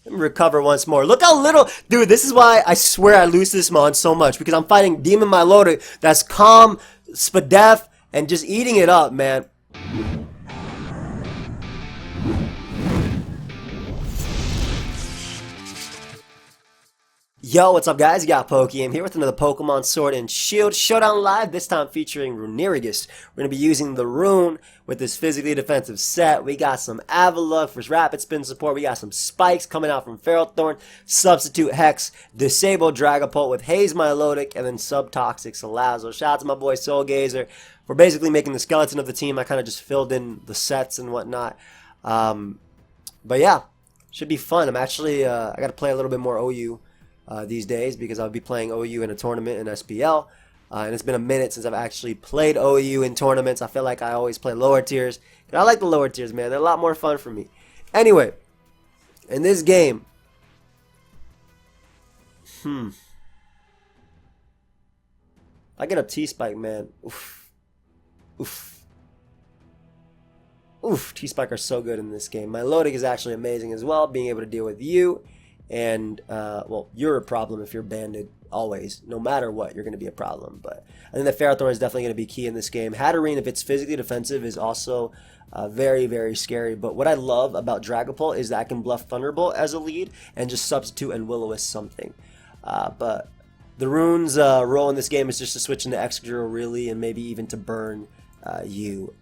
Let me recover once more. Look how little... Dude, this is why I swear I lose this mon so much. Because I'm fighting Demon Milotic that's calm, spadef, and just eating it up, man. Yo, what's up guys? You got pokeaim here with another Pokemon Sword and Shield Showdown Live, this time featuring Runerigus. We're going to be using the Rune with this physically defensive set. We got some Avalugg for rapid spin support. We got some spikes coming out from Ferrothorn, Substitute Hex, Disable Dragapult with Haze Milotic, and then Subtoxic Salazzle. Shout out to my boy Soul Gazer for basically making the skeleton of the team. I kind of just filled in the sets and whatnot. But yeah, should be fun. I'm actually, I got to play a little bit more OU. These days because I'll be playing OU in a tournament in SPL, and it's been a minute since I've actually played OU in tournaments. I feel like I always play lower tiers, and I like the lower tiers, man. They're a lot more fun for me. Anyway, in this game, I get a T-Spike, man. Oof. T-Spike are so good in this game. My loading is actually amazing as well, being able to deal with you. And, well, you're a problem if you're banded always. No matter what, you're going to be a problem. But I think that Ferrothorn is definitely going to be key in this game. Hatterene, if it's physically defensive, is also very, very scary. But what I love about Dragapult is that I can bluff Thunderbolt as a lead and just substitute and Will-O-Wisp something. But the Rune's role in this game is just to switch into Excadrill, really, and maybe even to burn you.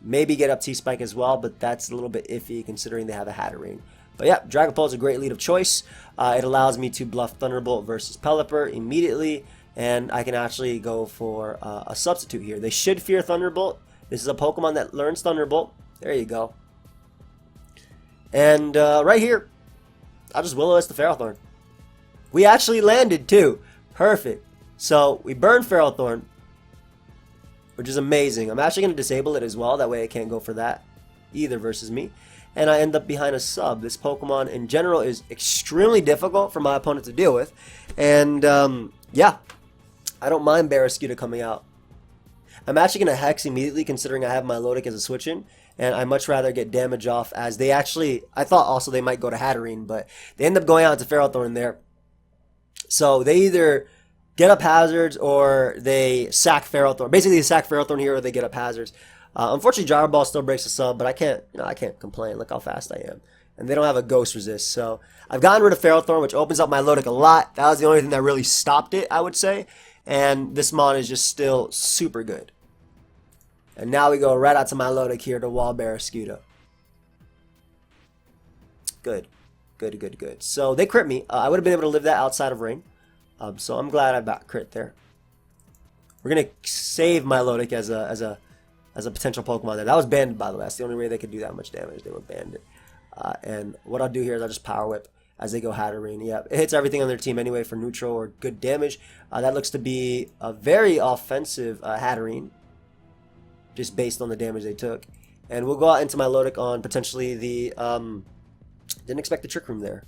Maybe get up T-Spike as well, but that's a little bit iffy considering they have a Hatterene. But yeah, Dragapult is a great lead of choice. It allows me to bluff Thunderbolt versus Pelipper immediately, and I can actually go for a substitute here. They should fear Thunderbolt. This is a Pokemon that learns Thunderbolt. There you go. And right here, I'll just Will-O-Wisp the Ferrothorn. We actually landed too. Perfect. So we burn Ferrothorn, which is amazing. I'm actually going to disable it as well. That way I can't go for that either versus me. And I end up behind a sub. This Pokemon in general is extremely difficult for my opponent to deal with. And yeah, I don't mind Barraskewda coming out. I'm actually going to Hex immediately considering I have my Milotic as a switch-in. And I much rather get damage off as they actually, I thought also they might go to Hatterene, but they end up going out to Ferrothorn there. So they either get up hazards or they sack Ferrothorn. Basically they sack Ferrothorn here or they get up hazards. Unfortunately, Gyro Ball still breaks the sub, but I can't, I can't complain. Look how fast I am. And they don't have a Ghost Resist, so I've gotten rid of Ferrothorn, which opens up my Milotic a lot. That was the only thing that really stopped it, I would say. And this mon is just still super good. And now we go right out to my Milotic here to wall Barraskewda. Good. Good. So they crit me. I would have been able to live that outside of rain. So I'm glad I got crit there. We're going to save my Milotic as a potential Pokemon there. That was banded, by the way. That's the only way they could do that much damage. They were banded. And what I'll do here is I'll just Power Whip as they go Hatterene. Yeah, it hits everything on their team anyway for neutral or good damage. That looks to be a very offensive Hatterene, just based on the damage they took. And we'll go out into my Milotic on potentially the... didn't expect the Trick Room there.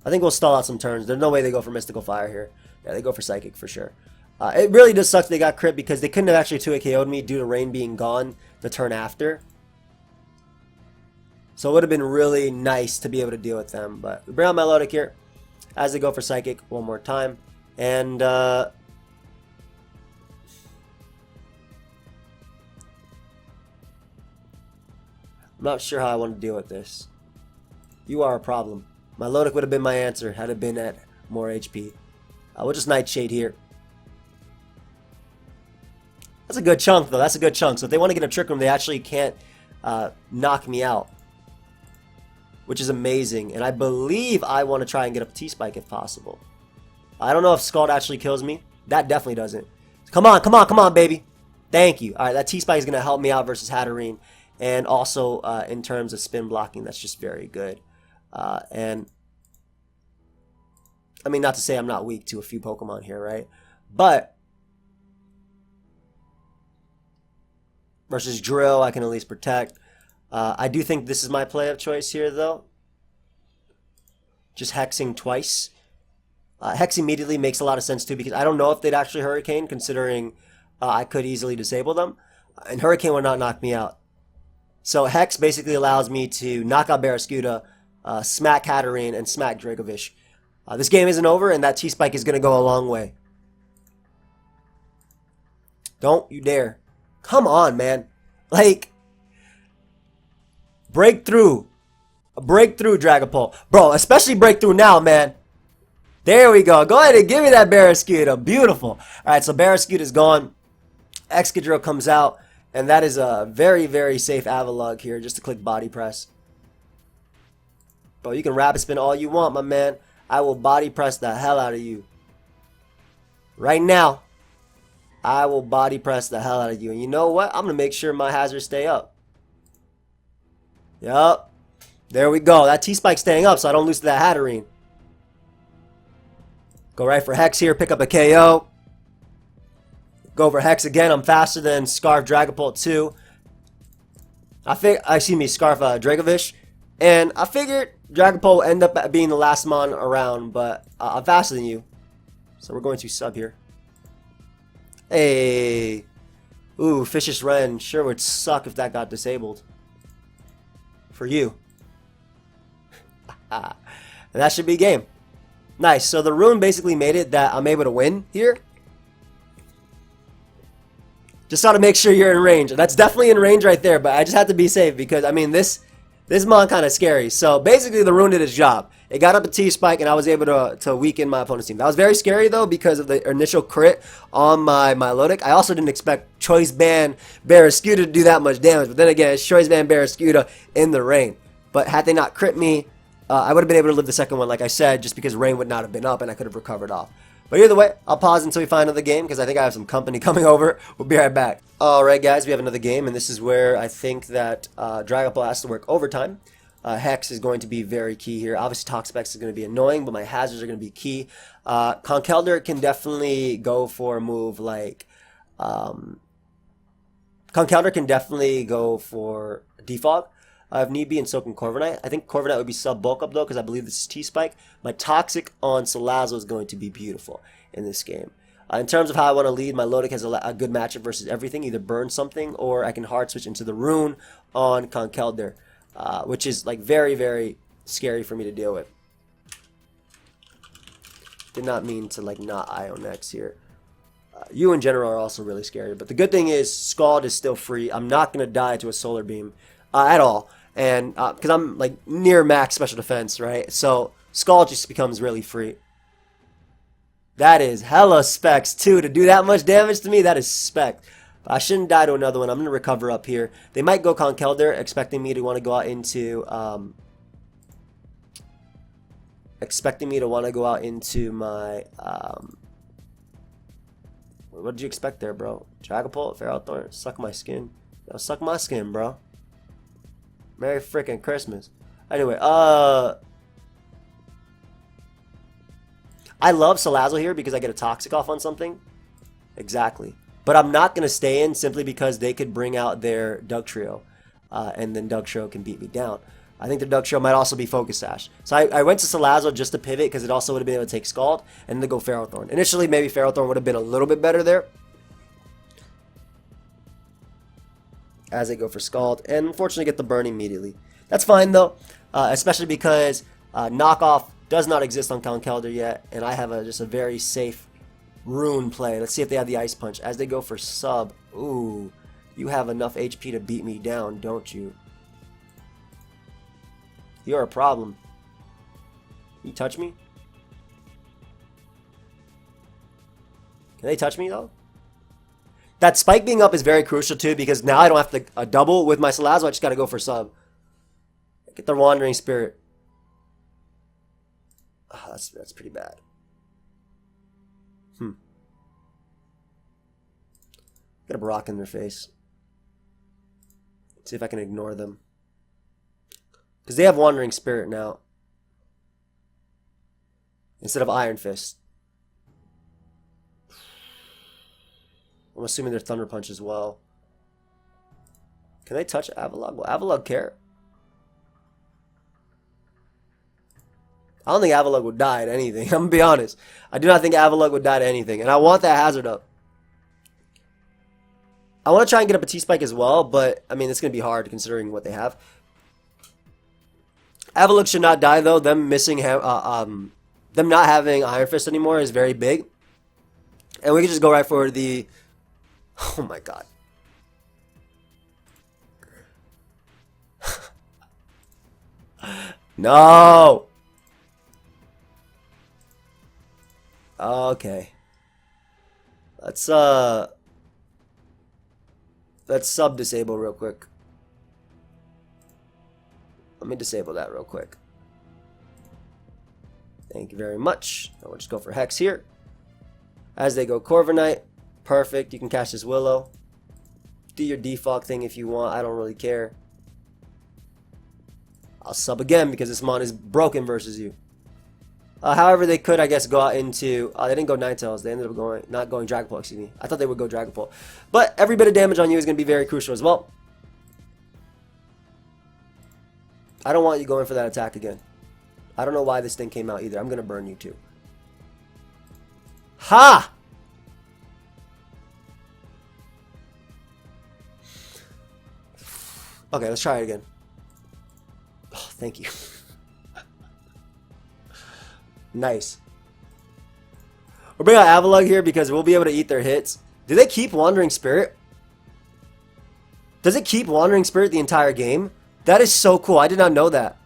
I think we'll stall out some turns. There's no way they go for Mystical Fire here. Yeah, they go for Psychic for sure. It really does suck they got crit because they couldn't have actually 2-hit KO'd me due to Rain being gone the turn after. So it would have been really nice to be able to deal with them. But we bring out my Milotic here as they go for Psychic one more time. And I'm not sure how I want to deal with this. You are a problem. My Milotic would have been my answer had it been at more HP. We'll just Nightshade here. That's a good chunk, though. That's a good chunk. So if they want to get a Trick Room, they actually can't knock me out, which is amazing. And I believe I want to try and get up T-Spike if possible. I don't know if Scald actually kills me. That definitely doesn't. Come on, baby. Thank you. All right, that T-Spike is going to help me out versus Hatterene. And also, in terms of spin blocking, that's just very good. And I mean, not to say I'm not weak to a few Pokemon here, right? But versus Drill, I can at least protect. I do think this is my play of choice here, though. Just hexing twice. Hex immediately makes a lot of sense too because I don't know if they'd actually Hurricane considering I could easily disable them. And Hurricane would not knock me out. So Hex basically allows me to knock out Barraskewda, smack Hatterene, and smack Dracovish. This game isn't over, and that T-Spike is going to go a long way. Don't you dare. Come on, man. Like, breakthrough. Breakthrough, Dragapult. Bro, especially breakthrough now, man. There we go. Go ahead and give me that Barraskewda. Beautiful. Alright, so Barraskewda is gone. Excadrill comes out. And that is a very, very safe Avalugg here. Just to click body press. Bro, you can rapid spin all you want, my man. I will body press the hell out of you. Right now. I will body press the hell out of you. And you know what? I'm going to make sure my hazards stay up. Yup. There we go. That T-Spike's staying up so I don't lose to that Hatterene. Go right for Hex here. Pick up a KO. Go for Hex again. I'm faster than Scarf Dragapult too. Scarf Dracovish. And I figured Dragapult will end up being the last mon around, but I'm faster than you. So we're going to sub here. Hey. Ooh, Vicious Ren. Sure would suck if that got disabled. For you. And that should be game. Nice. So the rune basically made it that I'm able to win here. Just got to make sure you're in range. That's definitely in range right there, but I just have to be safe because, I mean, this mon kind of scary. So basically the rune did its job. It got up a T-Spike and I was able to weaken my opponent's team. That was very scary though because of the initial crit on my Milotic. I also didn't expect Choice Band Barraskewda to do that much damage. But then again, it's Choice Band Barraskewda in the rain. But had they not crit me, I would have been able to live the second one like I said just because rain would not have been up and I could have recovered off. But either way, I'll pause until we find another game because I think I have some company coming over. We'll be right back. Alright guys, we have another game and this is where I think that Dragapult has to work overtime. Hex is going to be very key here. Obviously, Toxapex is going to be annoying, but my hazards are going to be key. Conkeldurr can definitely go for a move like... Conkeldurr can definitely go for Defog if need be and Soak and Corviknight. I think Corviknight would be sub-bulk up though because I believe this is T-Spike. My Toxic on Salazzle is going to be beautiful in this game. In terms of how I want to lead, my Milotic has a good matchup versus everything. Either burn something or I can hard switch into the rune on Conkeldurr. Which is like very, very scary for me to deal with. Did not mean to like not Ionex here. You in general are also really scary. But the good thing is Scald is still free. I'm not going to die to a Solar Beam at all. And because I'm like near max special defense, right? So Scald just becomes really free. That is hella specs too. To do that much damage to me, that is spec. I shouldn't die to another one. I'm going to recover up here. They might go Conkeldurr, expecting me to want to go out into... my... what did you expect there, bro? Dragapult, Ferrothorn, suck my skin. Yo, suck my skin, bro. Merry freaking Christmas. Anyway, I love Salazzle here because I get a Toxic off on something. Exactly. But I'm not going to stay in simply because they could bring out their Dugtrio. And then Dugtrio can beat me down. I think the Dugtrio might also be Focus Sash. So I went to Salazzle just to pivot because it also would have been able to take Scald. And then go Ferrothorn. Initially, maybe Ferrothorn would have been a little bit better there. As they go for Scald. And unfortunately get the burn immediately. That's fine though. Especially because knockoff does not exist on Conkeldurr yet. And I have just a very safe rune play. Let's see if they have the Ice Punch. As they go for sub. Ooh. You have enough HP to beat me down, don't you? You're a problem. You touch me? Can they touch me though? That spike being up is very crucial too because now I don't have to double with my Salazzle. I just gotta go for sub. Get the Wandering Spirit. Oh, that's pretty bad. Get a Brock in their face. See if I can ignore them. Because they have Wandering Spirit now. Instead of Iron Fist. I'm assuming they're Thunder Punch as well. Can they touch Avalugg? Will Avalugg care? I don't think Avalugg would die to anything. I'm going to be honest. I do not think Avalugg would die to anything. And I want that hazard up. I want to try and get up a T-Spike as well, but, I mean, it's going to be hard considering what they have. Avalugg should not die, though. Them not having Iron Fist anymore is very big. And we can just go right for the... Oh, my God. No! Okay. Let's sub-disable real quick. Let me disable that real quick. Thank you very much. I'll just go for Hex here. As they go Corviknight. Perfect. You can catch this Willow. Do your defog thing if you want. I don't really care. I'll sub again because this mon is broken versus you. However, they could, I guess, go out into... they didn't go Ninetales. They ended up not going Dragapult, excuse me. I thought they would go Dragapult. But every bit of damage on you is going to be very crucial as well. I don't want you going for that attack again. I don't know why this thing came out either. I'm going to burn you too. Ha! Okay, let's try it again. Oh, thank you. Nice. We'll bring out Avalugg here because we'll be able to eat their hits. Do they keep Wandering Spirit? Does it keep Wandering Spirit the entire game? That is so cool. I did not know that.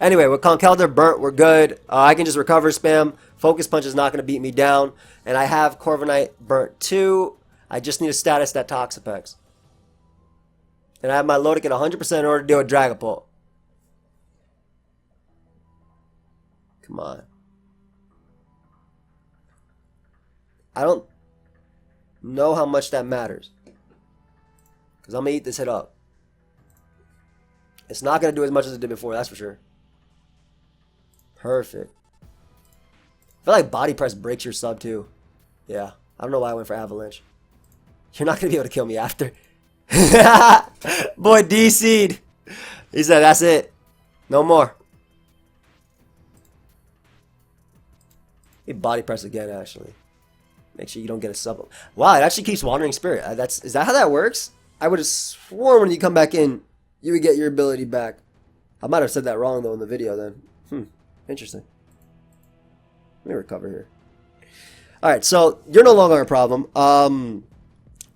Anyway, with Conkeldurr burnt, we're good. I can just recover spam. Focus Punch is not going to beat me down. And I have Corviknight burnt too. I just need a status that Toxapex. And I have my Lodic at 100% in order to deal with Dragapult. Come on. I don't know how much that matters. Because I'm going to eat this hit up. It's not going to do as much as it did before, that's for sure. Perfect. I feel like Body Press breaks your sub too. Yeah. I don't know why I went for Avalanche. You're not going to be able to kill me after. Boy, DC'd. He said, that's it. No more. He Body Press again, actually. Make sure you don't get a sub. Wow, it actually keeps Wandering Spirit. Is that how that works? I would have sworn when you come back in, you would get your ability back. I might have said that wrong, though, in the video then. Interesting. Let me recover here. Alright, so you're no longer a problem.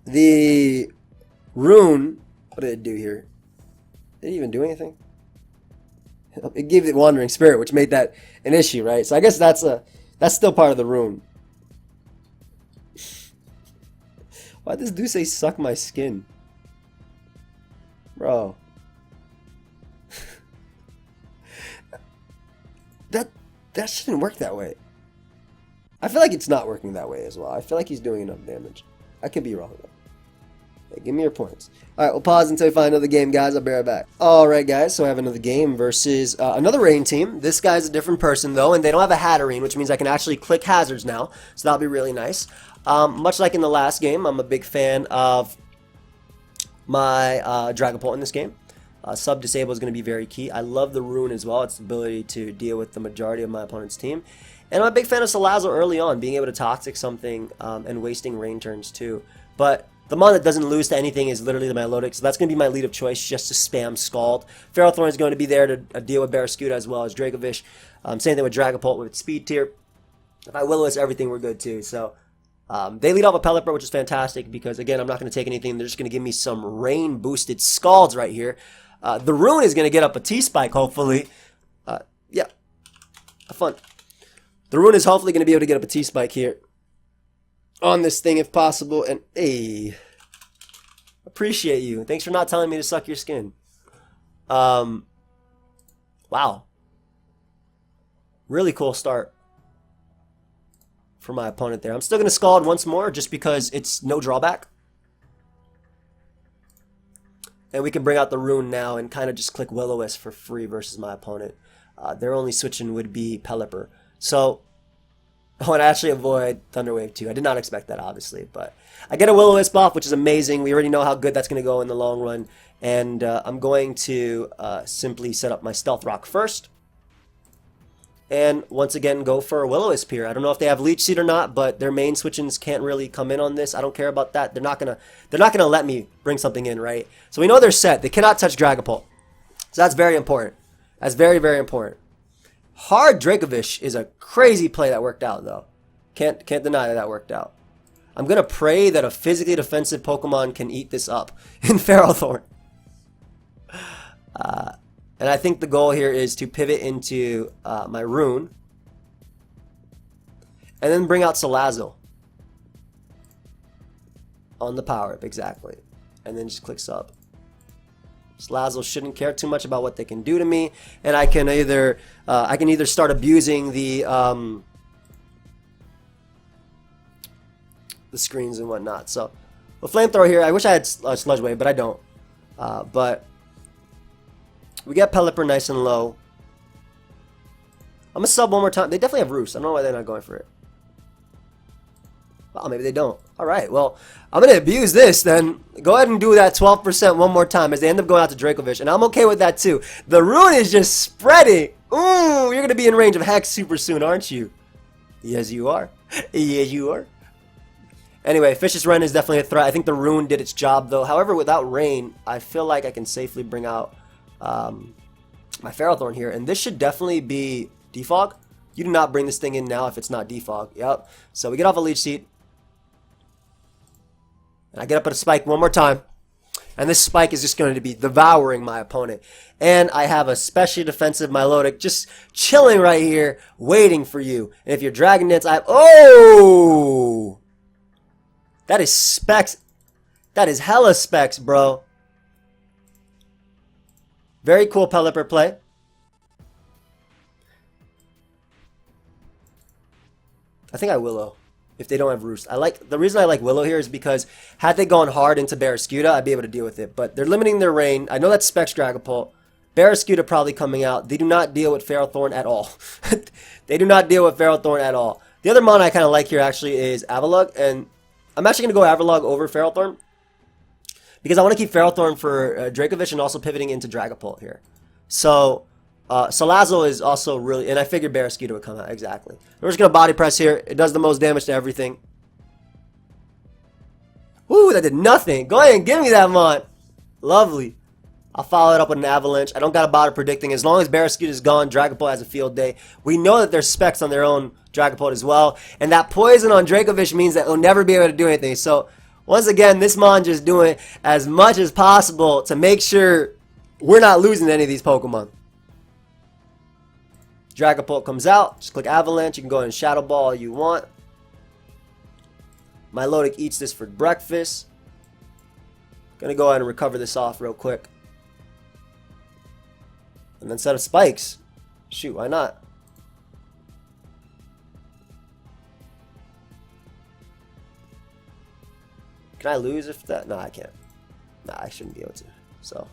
The rune, what did it do here? Did it even do anything? It gave it Wandering Spirit, which made that an issue, right? So I guess that's still part of the rune. Why'd this dude say suck my skin? Bro. That shouldn't work that way. I feel like it's not working that way as well. I feel like he's doing enough damage. I could be wrong though. Hey, give me your points. Alright, we'll pause until we find another game, guys. I'll be right back. Alright, guys, so I have another game versus another rain team. This guy's a different person, though, and they don't have a Hatterene, which means I can actually click hazards now, so that'll be really nice. Much like in the last game, I'm a big fan of my Dragapult in this game. Sub-disable is going to be very key. I love the rune as well. It's the ability to deal with the majority of my opponent's team. And I'm a big fan of Salazzle early on, being able to Toxic something and wasting rain turns too. But the mon that doesn't lose to anything is literally the Milotic, so that's going to be my lead of choice, just to spam Scald. Ferrothorn is going to be there to deal with Barraskewda as well as Dracovish. Same thing with Dragapult with Speed Tier. If I Will-O-Wisp everything, we're good too. So they lead off with Pelipper, which is fantastic because, again, I'm not going to take anything. They're just going to give me some rain-boosted Scalds right here. The Rune is going to get up a T-Spike, hopefully. Yeah, have fun. The Rune is hopefully going to be able to get up a T-Spike here on this thing if possible. And, hey, appreciate you. Thanks for not telling me to suck your skin. Wow. Really cool start for my opponent there. I'm still going to Scald once more just because it's no drawback. And we can bring out the Rune now and kind of just click Will-O-Wisp for free versus my opponent. Their only switching would be Pelipper. So, oh, and I actually avoid Thunder Wave too. I did not expect that, obviously. But I get a Will-O-Wisp off, which is amazing. We already know how good that's going to go in the long run. And I'm going to simply set up my Stealth Rock first. And once again, go for a Will-O-Wisp here. I don't know if they have Leech Seed or not, but their main switch-ins can't really come in on this. I don't care about that. They're not gonna let me bring something in, right? So we know they're set. They cannot touch Dragapult. So that's very important. That's very, very important. Hard Dracovish is a crazy play that worked out, though. Can't deny that worked out. I'm gonna pray that a physically defensive Pokemon can eat this up in Ferrothorn. And I think the goal here is to pivot into my Rune. And then bring out Salazzle. On the power up, exactly. And then just click sub. Salazzle shouldn't care too much about what they can do to me. And I can either start abusing the screens and whatnot. So, the Flamethrower here, I wish I had Sludge Wave, but I don't. But we get Pelipper nice and low. I'm going to sub one more time. They definitely have Roost. I don't know why they're not going for it. Well, maybe they don't. Alright, well, I'm going to abuse this then. Go ahead and do that 12% one more time as they end up going out to Dracovish. And I'm okay with that too. The Rune is just spreading. Ooh, you're going to be in range of Hex super soon, aren't you? Yes, you are. Yes, you are. Anyway, Fish's Run is definitely a threat. I think the Rune did its job though. However, without Rain, I feel like I can safely bring out my Ferrothorn here, and this should definitely be Defog. You do not bring this thing in now if it's not Defog. Yep. So we get off a Leech Seed, and I get up at a Spike one more time, and this Spike is just going to be devouring my opponent. And I have a specially defensive Milotic just chilling right here, waiting for you. And if you're Dragon Dance, I have that is specs. That is hella specs, bro. Very cool Pelipper play. I think I Willow if they don't have Roost. The reason I like Willow here is because had they gone hard into Barraskewda, I'd be able to deal with it. But they're limiting their rain. I know that's Specs Dragapult. Barraskewda probably coming out. They do not deal with Ferrothorn at all. They do not deal with Ferrothorn at all. The other mon I kind of like here actually is Avalugg, and I'm actually going to go Avalugg over Ferrothorn, because I want to keep Ferrothorn for Dracovish and also pivoting into Dragapult here. So, Salazzle is also really... And I figured Barraskewda would come out, exactly. We're just going to Body Press here. It does the most damage to everything. Woo, that did nothing. Go ahead and give me that, Mon. Lovely. I'll follow it up with an Avalanche. I don't got to bother predicting. As long as Barraskewda is gone, Dragapult has a field day. We know that there's specs on their own Dragapult as well. And that poison on Dracovish means that it'll never be able to do anything. So... once again, this mon just doing as much as possible to make sure we're not losing any of these Pokemon. Dragapult comes out. Just click Avalanche. You can go ahead and Shadow Ball all you want. Milotic eats this for breakfast. Gonna go ahead and recover this off real quick. And then set up spikes. Shoot, why not? Can I lose if that? No, I can't. Nah, I shouldn't be able to. So,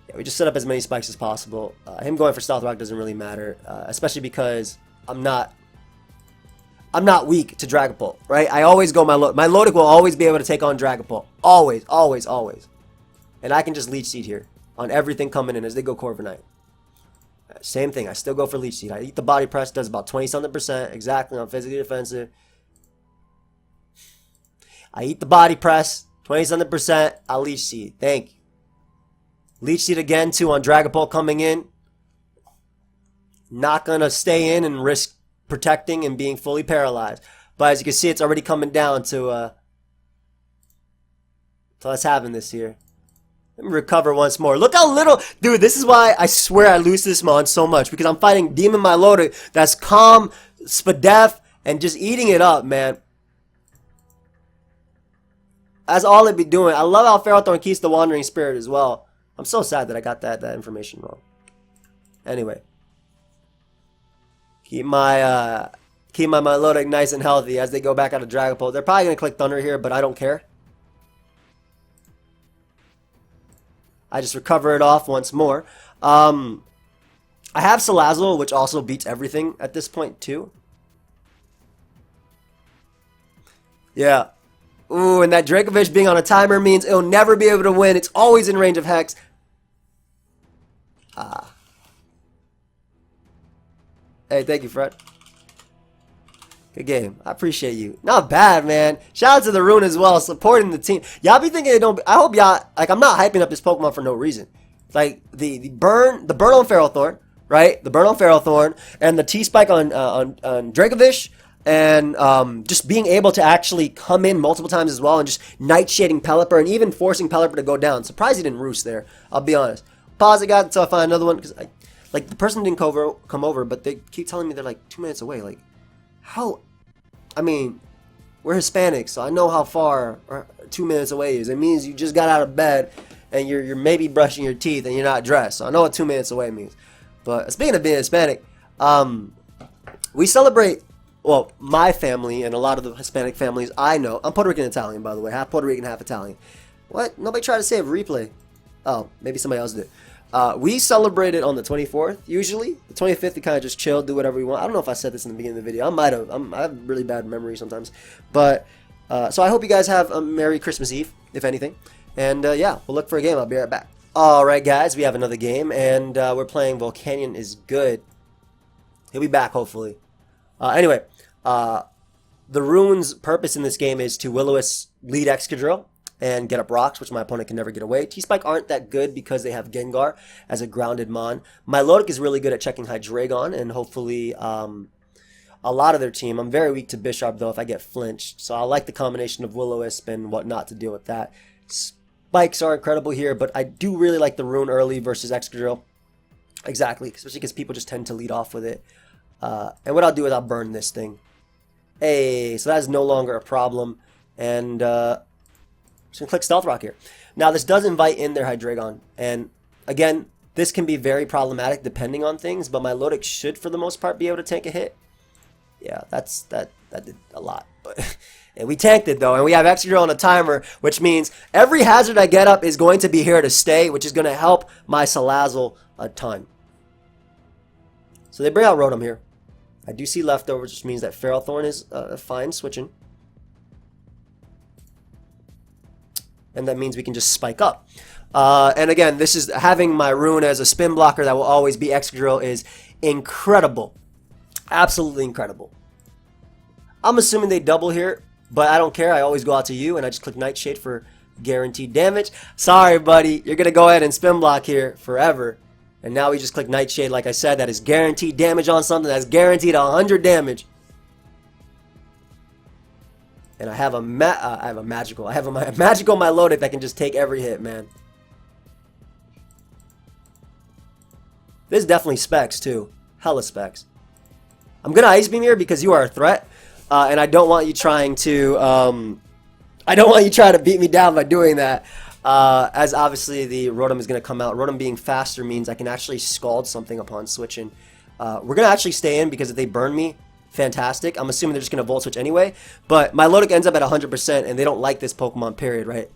yeah, we just set up as many spikes as possible. Him going for Stealth Rock doesn't really matter, especially because I'm not weak to Dragapult, right? I always go Milotic will always be able to take on Dragapult. Always, always, always. And I can just Leech Seed here on everything coming in as they go Corviknight. Same thing. I still go for Leech Seed. I eat the Body Press, does about 20-something% exactly on physically defensive. I eat the Body Press, 20-something%. I'll Leech Seed. Thank you. Leech Seed again, too, on Dragapult coming in. Not going to stay in and risk protecting and being fully paralyzed. But as you can see, it's already coming down to us having this here. Let me recover once more. Look how little... Dude, this is why I swear I lose this mon so much. Because I'm fighting Demon Milotic that's calm, Spadef, and just eating it up, man. That's all it be doing. I love how Ferrothorn keeps the Wandering Spirit as well. I'm so sad that I got that information wrong. Anyway. Keep my Milotic nice and healthy as they go back out of Dragapult. They're probably going to click Thunder here, but I don't care. I just recover it off once more. I have Salazzle, which also beats everything at this point, too. Yeah. Ooh, and that Dracovish being on a timer means it'll never be able to win. It's always in range of Hex. Ah. Hey, thank you, Fred. Good game. I appreciate you. Not bad, man. Shout out to the Rune as well, supporting the team. Y'all be thinking it don't. I hope y'all like. I'm not hyping up this Pokemon for no reason. Like the burn on Ferrothorn, right? The burn on Ferrothorn and the T spike on Dracovish, and just being able to actually come in multiple times as well, and just nightshading Pelipper and even forcing Pelipper to go down. Surprised he didn't roost there. I'll be honest. Pause it, guys, until I find another one because like the person didn't come over, but they keep telling me they're like 2 minutes away. Like. How? I mean, we're Hispanic, so I know how far 2 minutes away is. It means you just got out of bed and you're maybe brushing your teeth and you're not dressed. So I know what 2 minutes away means. But speaking of being Hispanic, we celebrate, well, my family and a lot of the Hispanic families I know. I'm Puerto Rican Italian, by the way. Half Puerto Rican, half Italian. What? Nobody tried to save replay. Oh, maybe somebody else did. We celebrate it on the 24th, usually. The 25th, we kind of just chill, do whatever we want. I don't know if I said this in the beginning of the video. I might have. I have really bad memory sometimes. But, so I hope you guys have a Merry Christmas Eve, if anything. And, yeah, we'll look for a game. I'll be right back. Alright, guys, we have another game, and we're playing Volcanion is Good. He'll be back, hopefully. Anyway, the Rune's purpose in this game is to Will-O-Wisp lead Excadrill and get up rocks, which my opponent can never get away. T-Spike aren't that good because they have Gengar as a grounded mon. Milotic is really good at checking Hydreigon, and hopefully a lot of their team. I'm very weak to Bisharp, though, if I get flinched. So I like the combination of Will-O-Wisp and whatnot to deal with that. Spikes are incredible here, but I do really like the Rune early versus Excadrill. Exactly, especially because people just tend to lead off with it. And what I'll do is I'll burn this thing. Hey, so that is no longer a problem. And just gonna click Stealth Rock here. Now this does invite in their Hydreigon, and again, this can be very problematic depending on things. But my Milotic should, for the most part, be able to tank a hit. Yeah, that did a lot, but and we tanked it though, and we have Excadrill on a timer, which means every hazard I get up is going to be here to stay, which is going to help my Salazzle a ton. So they bring out Rotom here. I do see leftovers, which means that Ferrothorn is fine switching. And that means we can just spike up. And again, this is having my Rune as a spin blocker that will always be Excadrill is incredible. Absolutely incredible. I'm assuming they double here, but I don't care. I always go out to you, and I just click Nightshade for guaranteed damage. Sorry, buddy. You're going to go ahead and spin block here forever. And now we just click Nightshade, like I said. That is guaranteed damage on something that's guaranteed 100 damage. And I have a magical Milotic that can just take every hit, man. This is definitely specs, too. Hella specs. I'm going to Ice Beam here because you are a threat. And I don't want you trying to... I don't want you trying to beat me down by doing that. As obviously the Rotom is going to come out. Rotom being faster means I can actually Scald something upon switching. We're going to actually stay in because if they burn me, fantastic. I'm assuming they're just going to Volt Switch anyway. But my Milotic ends up at 100% and they don't like this Pokemon, period, right?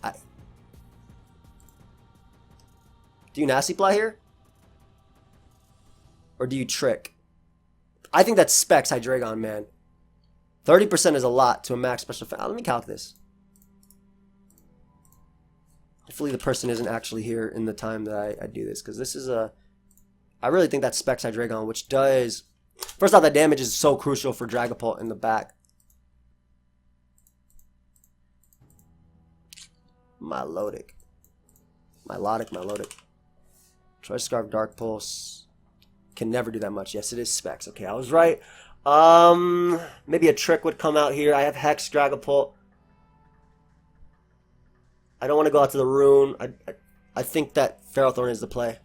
Do you Nasty Ply here? Or do you Trick? I think that's Specs Hydreigon, man. 30% is a lot to a max special effect. Let me calc this. Hopefully the person isn't actually here in the time that I do this, because this is a... I really think that's Specs Hydreigon, which does... First off, that damage is so crucial for Dragapult in the back. Milotic. Choice Scarf, Dark Pulse. Can never do that much. Yes, it is Specs. Okay, I was right. Maybe a Trick would come out here. I have Hex, Dragapult. I don't want to go out to the Rune. I think that Ferrothorn is the play.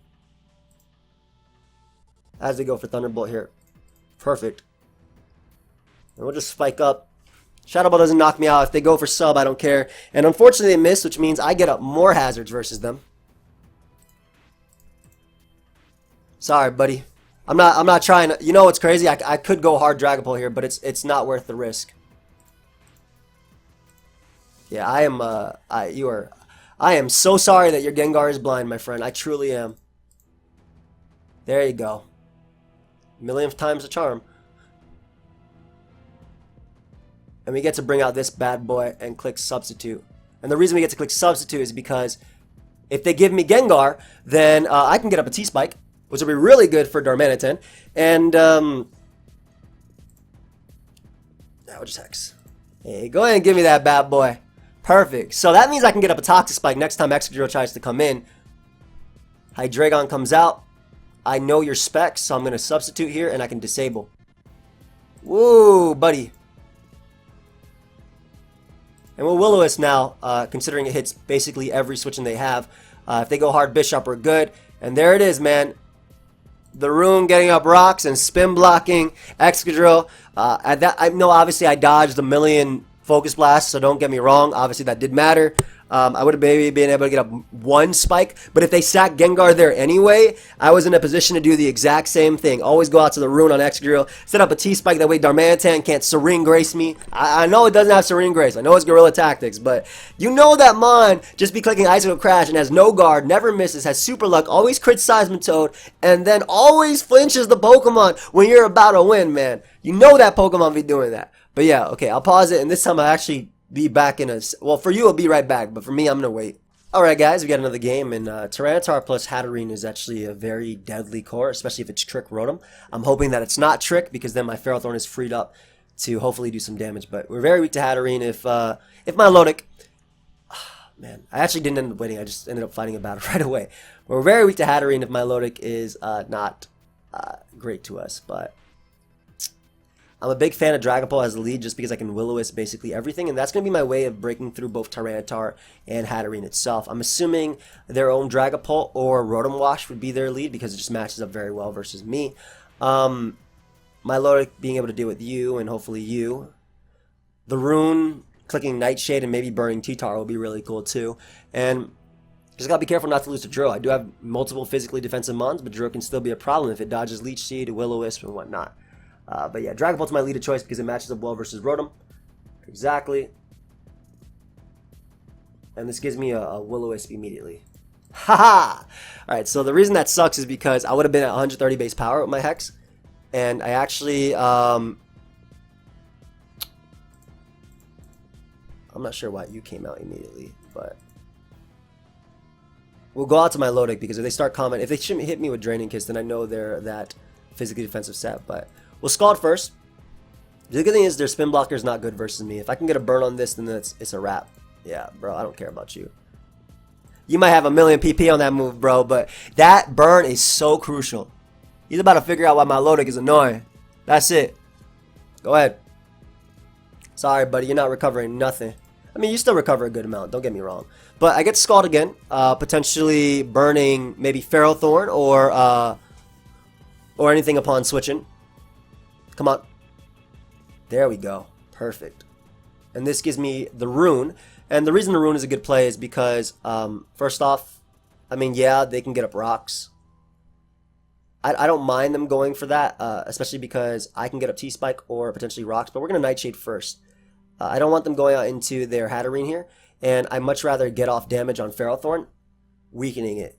As they go for Thunderbolt here. Perfect. And we'll just spike up. Shadow Ball doesn't knock me out. If they go for sub, I don't care. And unfortunately they miss, which means I get up more hazards versus them. Sorry, buddy. I'm not trying to... You know what's crazy? I could go hard Dragapult here, but it's not worth the risk. Yeah, I am so sorry that your Gengar is blind, my friend. I truly am. There you go. Millionth time's a charm. And we get to bring out this bad boy and click substitute. And the reason we get to click substitute is because if they give me Gengar, then I can get up a T-Spike, which will be really good for Darmanitan. And, now just Hex. Hey, go ahead and give me that bad boy. Perfect. So that means I can get up a Toxic Spike next time Excadrill tries to come in. Hydreigon comes out. I know your specs, so I'm going to substitute here, and I can disable. Woo, buddy. And we'll Will-O-Wisp now, considering it hits basically every switching they have. If they go hard Bishop, we're good. And there it is, man. The Rune getting up rocks and spin blocking Excadrill. I know obviously I dodged a million Focus Blasts, so don't get me wrong. Obviously that did matter. I would have maybe been able to get up one Spike, but if they sack Gengar there anyway, I was in a position to do the exact same thing. Always go out to the Rune on Excadrill, set up a T-Spike, that way Darmanitan can't Serene Grace me. I know it doesn't have Serene Grace, I know it's Guerrilla Tactics, but you know that Mon just be clicking Icicle Crash and has no guard, never misses, has super luck, always crits Seismitoad, and then always flinches the Pokemon when you're about to win, man. You know that Pokemon be doing that. But yeah, okay, I'll pause it, and this time I'll actually be back in a... Well, for you, I'll be right back, but for me, I'm going to wait. Alright, guys, we got another game, and Tyranitar plus Hatterene is actually a very deadly core, especially if it's Trick Rotom. I'm hoping that it's not Trick, because then my Ferrothorn is freed up to hopefully do some damage, but we're very weak to Hatterene. If Milotic... man, I actually didn't end up winning, I just ended up fighting a battle right away. We're very weak to Hatterene if Milotic is not great to us, but... I'm a big fan of Dragapult as the lead just because I can Will-O-Wisp basically everything, and that's going to be my way of breaking through both Tyranitar and Hatterene itself. I'm assuming their own Dragapult or Rotom Wash would be their lead because it just matches up very well versus me. Milotic being able to deal with you and hopefully you. The Rune clicking Nightshade and maybe burning T-Tar will be really cool too. And just gotta be careful not to lose to Drill. I do have multiple physically defensive Mons, but Drill can still be a problem if it dodges Leech Seed, Will-O-Wisp, and whatnot. But yeah, Dragapult's my lead of choice because it matches up well versus Rotom. Exactly. And this gives me a Will-O-Wisp immediately. Haha! Alright, so the reason that sucks is because I would have been at 130 base power with my Hex. And I actually, I'm not sure why you came out immediately, but... We'll go out to my Milotic because if they start commenting, if they shouldn't hit me with Draining Kiss, then I know they're that physically defensive set, but... We'll Scald first. The good thing is their spin blocker is not good versus me. If I can get a burn on this, then it's a wrap. Yeah, bro, I don't care about you. You might have a million PP on that move, bro, but that burn is so crucial. He's about to figure out why my Milotic is annoying. That's it. Go ahead. Sorry, buddy, you're not recovering nothing. I mean, you still recover a good amount, don't get me wrong. But I get to Scald again, potentially burning maybe Ferrothorn or anything upon switching. Come on. There we go. Perfect. And this gives me the Rune. And the reason the Rune is a good play is because, first off, I mean, yeah, they can get up rocks. I don't mind them going for that, especially because I can get up T-Spike or potentially rocks, but we're going to Nightshade first. I don't want them going out into their Hatterene here, and I'd much rather get off damage on Ferrothorn, weakening it.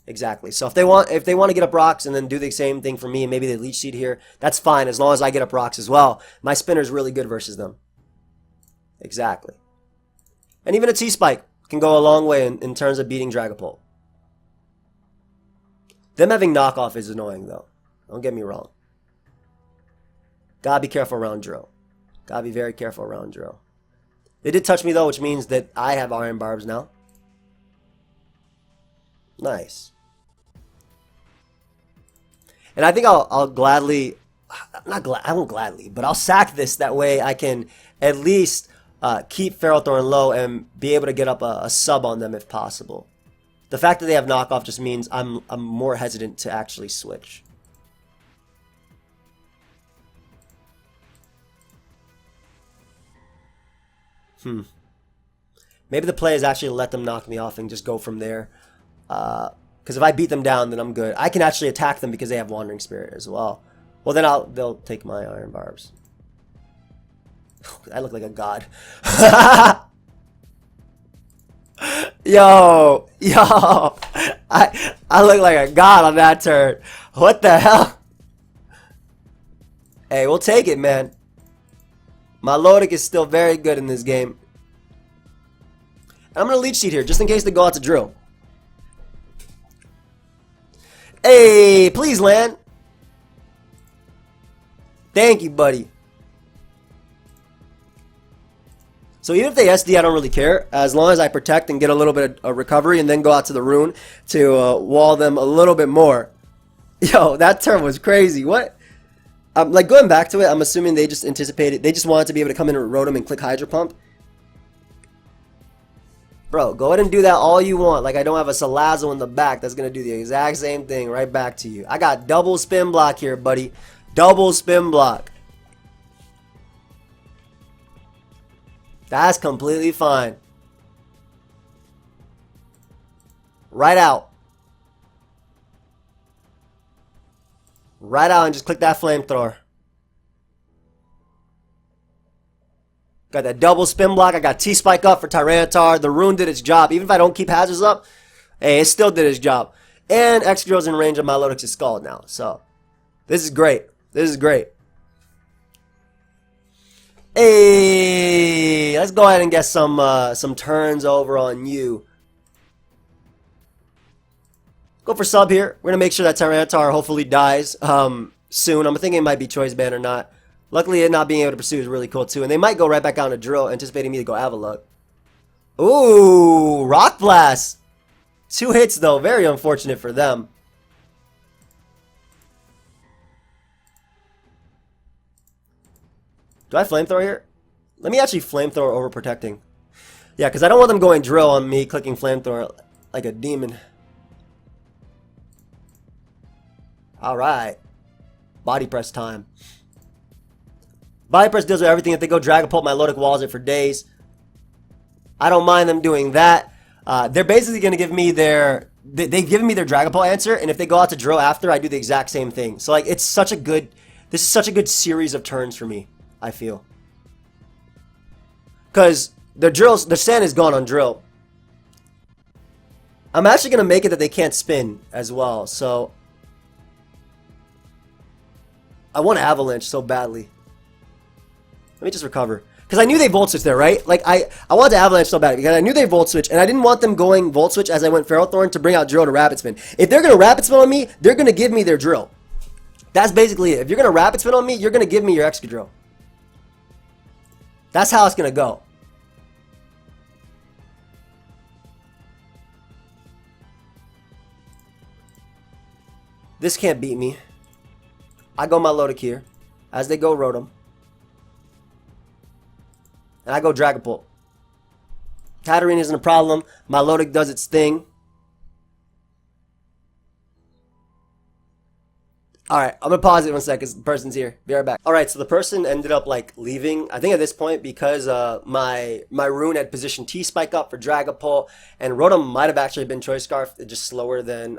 Exactly. So if they want to get up rocks and then do the same thing for me, and maybe they Leech Seed here, that's fine as long as I get up rocks as well. My spinner's really good versus them. Exactly. And even a T-Spike can go a long way in terms of beating Dragapult. Them having knockoff is annoying though. Don't get me wrong. Gotta be careful around Drill. Gotta be very careful around Drill. They did touch me though, which means that I have Iron Barbs now. Nice. And I think I'll gladly, I won't gladly, but I'll sack this. That way I can at least keep Ferrothorn low and be able to get up a sub on them if possible. The fact that they have knockoff just means I'm more hesitant to actually switch. Maybe the play is actually let them knock me off and just go from there. Because if I beat them down, then I'm good. I can actually attack them because they have Wandering Spirit as well. Well, then they'll take my Iron Barbs. I look like a god. Yo, I look like a god on that turn. What the hell? Hey, we'll take it, man. Milotic is still very good in this game. And I'm going to Leech Seed here, just in case they go out to Drill. Hey, please land. Thank you, buddy. So even if they SD, I don't really care. As long as I protect and get a little bit of recovery and then go out to the rune to wall them a little bit more. Yo, that turn was crazy. What? Like, going back to it, I'm assuming they just anticipated, they just wanted to be able to come in and Rotom and click Hydro Pump. Bro, go ahead and do that all you want. Like, I don't have a Salazzle in the back that's going to do the exact same thing right back to you. I got double spin block here, buddy. Double spin block. That's completely fine. Right out. Right out and just click that flamethrower. Got that double spin block. I got T-Spike up for Tyranitar. The rune did its job. Even if I don't keep hazards up, hey, it still did its job. And Excadrill's in range of Milotic's Scald now. So, this is great. This is great. Hey, let's go ahead and get some turns over on you. Go for sub here. We're going to make sure that Tyranitar hopefully dies soon. I'm thinking it might be Choice Band or not. Luckily, it not being able to pursue is really cool too. And they might go right back out to Drill, anticipating me to go Avalugg. Ooh, Rock Blast. 2 hits though. Very unfortunate for them. Do I Flamethrower here? Let me actually Flamethrower over protecting. Yeah, because I don't want them going Drill on me clicking Flamethrower like a demon. Alright. Body Press time. Body Press deals with everything. If they go Dragapult, Milotic walls it for days. I don't mind them doing that. They're basically going to give me their... They've given me their Dragapult answer, and if they go out to Drill after, I do the exact same thing. So, like, it's such a good... This is such a good series of turns for me, I feel. Because their sand is gone on Drill. I'm actually going to make it that they can't spin as well, so... I want to Avalanche so badly. Let me just recover. Because I knew they Volt Switch there, right? Like, I wanted to Avalanche so bad because I knew they Volt Switch, and I didn't want them going Volt Switch as I went Feral Thorn to bring out Drill to Rapid Spin. If they're going to Rapid Spin on me, they're going to give me their Drill. That's basically it. If you're going to Rapid Spin on me, you're going to give me your Excadrill. That's how it's going to go. This can't beat me. I go Milotic here. As they go Rotom. And I go Dragapult. Katarina isn't a problem. Milotic does its thing. Alright, I'm going to pause it 1 second. The person's here. Be right back. Alright, so the person ended up, like, leaving. I think at this point, because my rune had positioned T-Spike up for Dragapult, and Rotom might have actually been Choice Scarf, just slower than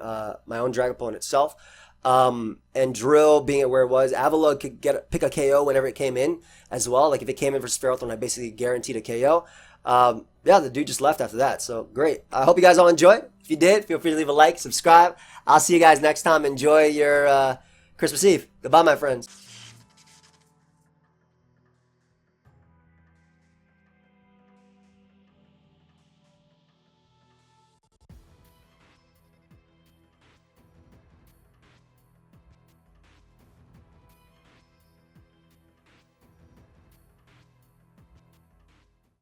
my own Dragapult in itself. And Drill being at where it was, Avalugg could pick a KO whenever it came in as well. Like if it came in for Ferrothorn, I basically guaranteed a KO. Yeah, the dude just left after that. So great. I hope you guys all enjoyed. If you did, feel free to leave a like, subscribe. I'll see you guys next time. Enjoy your Christmas Eve. Goodbye, my friends.